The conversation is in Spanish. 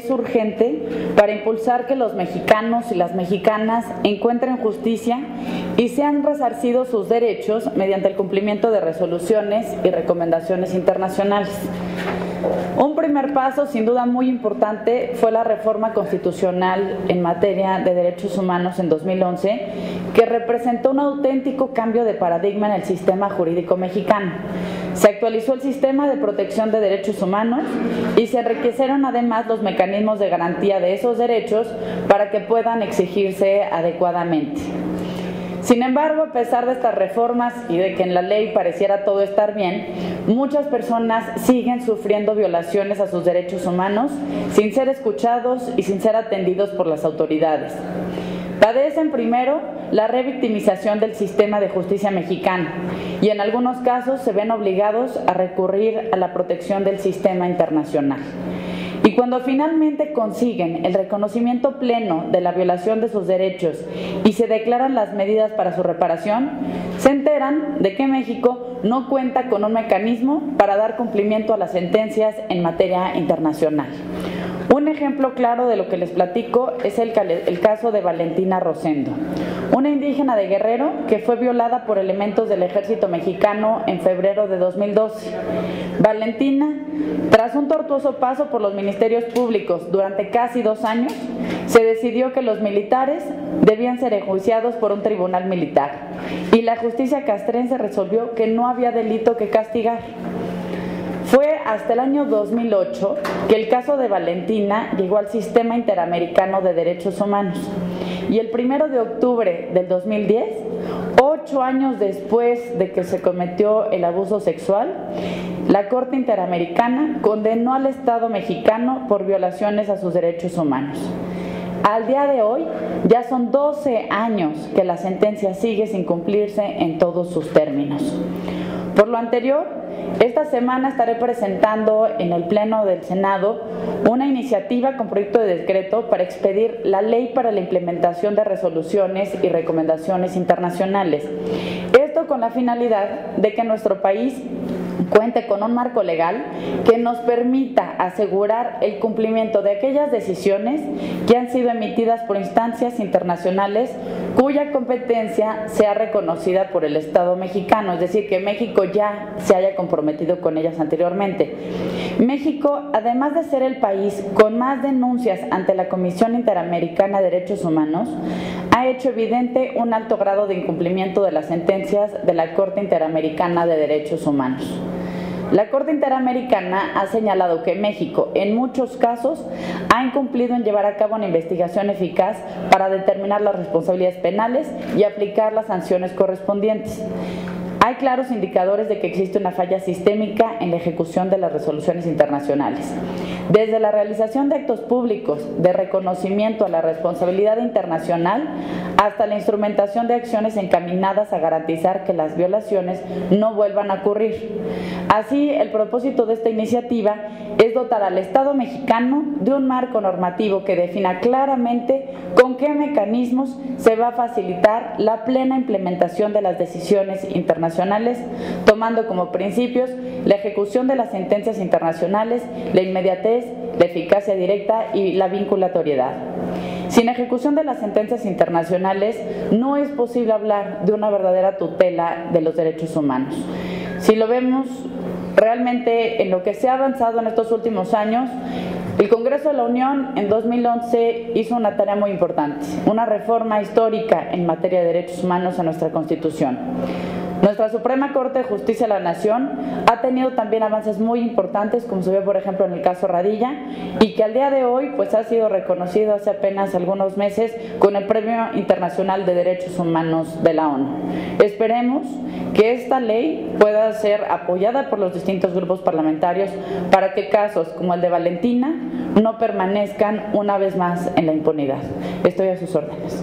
es urgente para impulsar que los mexicanos y las mexicanas encuentren justicia y sean resarcidos sus derechos mediante el cumplimiento de resoluciones y recomendaciones internacionales. Un primer paso, sin duda muy importante, fue la reforma constitucional en materia de derechos humanos en 2011, que representó un auténtico cambio de paradigma en el sistema jurídico mexicano. Se actualizó el sistema de protección de derechos humanos y se enriquecieron además los mecanismos de garantía de esos derechos para que puedan exigirse adecuadamente. Sin embargo, a pesar de estas reformas y de que en la ley pareciera todo estar bien, muchas personas siguen sufriendo violaciones a sus derechos humanos sin ser escuchados y sin ser atendidos por las autoridades. Padecen primero la revictimización del sistema de justicia mexicano y en algunos casos se ven obligados a recurrir a la protección del sistema internacional. Y cuando finalmente consiguen el reconocimiento pleno de la violación de sus derechos y se declaran las medidas para su reparación, se enteran de que México no cuenta con un mecanismo para dar cumplimiento a las sentencias en materia internacional. Un ejemplo claro de lo que les platico es el caso de Valentina Rosendo, una indígena de Guerrero que fue violada por elementos del ejército mexicano en febrero de 2012. Valentina, tras un tortuoso paso por los ministerios públicos durante casi 2 años, se decidió que los militares debían ser enjuiciados por un tribunal militar y la justicia castrense resolvió que no había delito que castigar. Fue hasta el año 2008 que el caso de Valentina llegó al Sistema Interamericano de Derechos Humanos y el 1 de octubre del 2010, 8 años después de que se cometió el abuso sexual, la Corte Interamericana condenó al Estado mexicano por violaciones a sus derechos humanos. Al día de hoy, ya son 12 años que la sentencia sigue sin cumplirse en todos sus términos. Por lo anterior, esta semana estaré presentando en el Pleno del Senado una iniciativa con proyecto de decreto para expedir la ley para la implementación de resoluciones y recomendaciones internacionales. Esto con la finalidad de que nuestro país cuente con un marco legal que nos permita asegurar el cumplimiento de aquellas decisiones que han sido emitidas por instancias internacionales cuya competencia sea reconocida por el Estado mexicano, es decir, que México ya se haya comprometido con ellas anteriormente. México, además de ser el país con más denuncias ante la Comisión Interamericana de Derechos Humanos, ha hecho evidente un alto grado de incumplimiento de las sentencias de la Corte Interamericana de Derechos Humanos. La Corte Interamericana ha señalado que México, en muchos casos, ha incumplido en llevar a cabo una investigación eficaz para determinar las responsabilidades penales y aplicar las sanciones correspondientes. Hay claros indicadores de que existe una falla sistémica en la ejecución de las resoluciones internacionales. Desde la realización de actos públicos de reconocimiento a la responsabilidad internacional hasta la instrumentación de acciones encaminadas a garantizar que las violaciones no vuelvan a ocurrir. Así, el propósito de esta iniciativa es dotar al Estado mexicano de un marco normativo que defina claramente con qué mecanismos se va a facilitar la plena implementación de las decisiones internacionales, tomando como principios la ejecución de las sentencias internacionales, la inmediatez, la eficacia directa y la vinculatoriedad. Sin ejecución de las sentencias internacionales, no es posible hablar de una verdadera tutela de los derechos humanos. Si lo vemos realmente en lo que se ha avanzado en estos últimos años, el Congreso de la Unión en 2011 hizo una tarea muy importante, una reforma histórica en materia de derechos humanos a nuestra Constitución. Nuestra Suprema Corte de Justicia de la Nación ha tenido también avances muy importantes, como se vio por ejemplo en el caso Radilla, y que al día de hoy pues ha sido reconocido hace apenas algunos meses con el Premio Internacional de Derechos Humanos de la ONU. Esperemos que esta ley pueda ser apoyada por los distintos grupos parlamentarios para que casos como el de Valentina no permanezcan una vez más en la impunidad. Estoy a sus órdenes.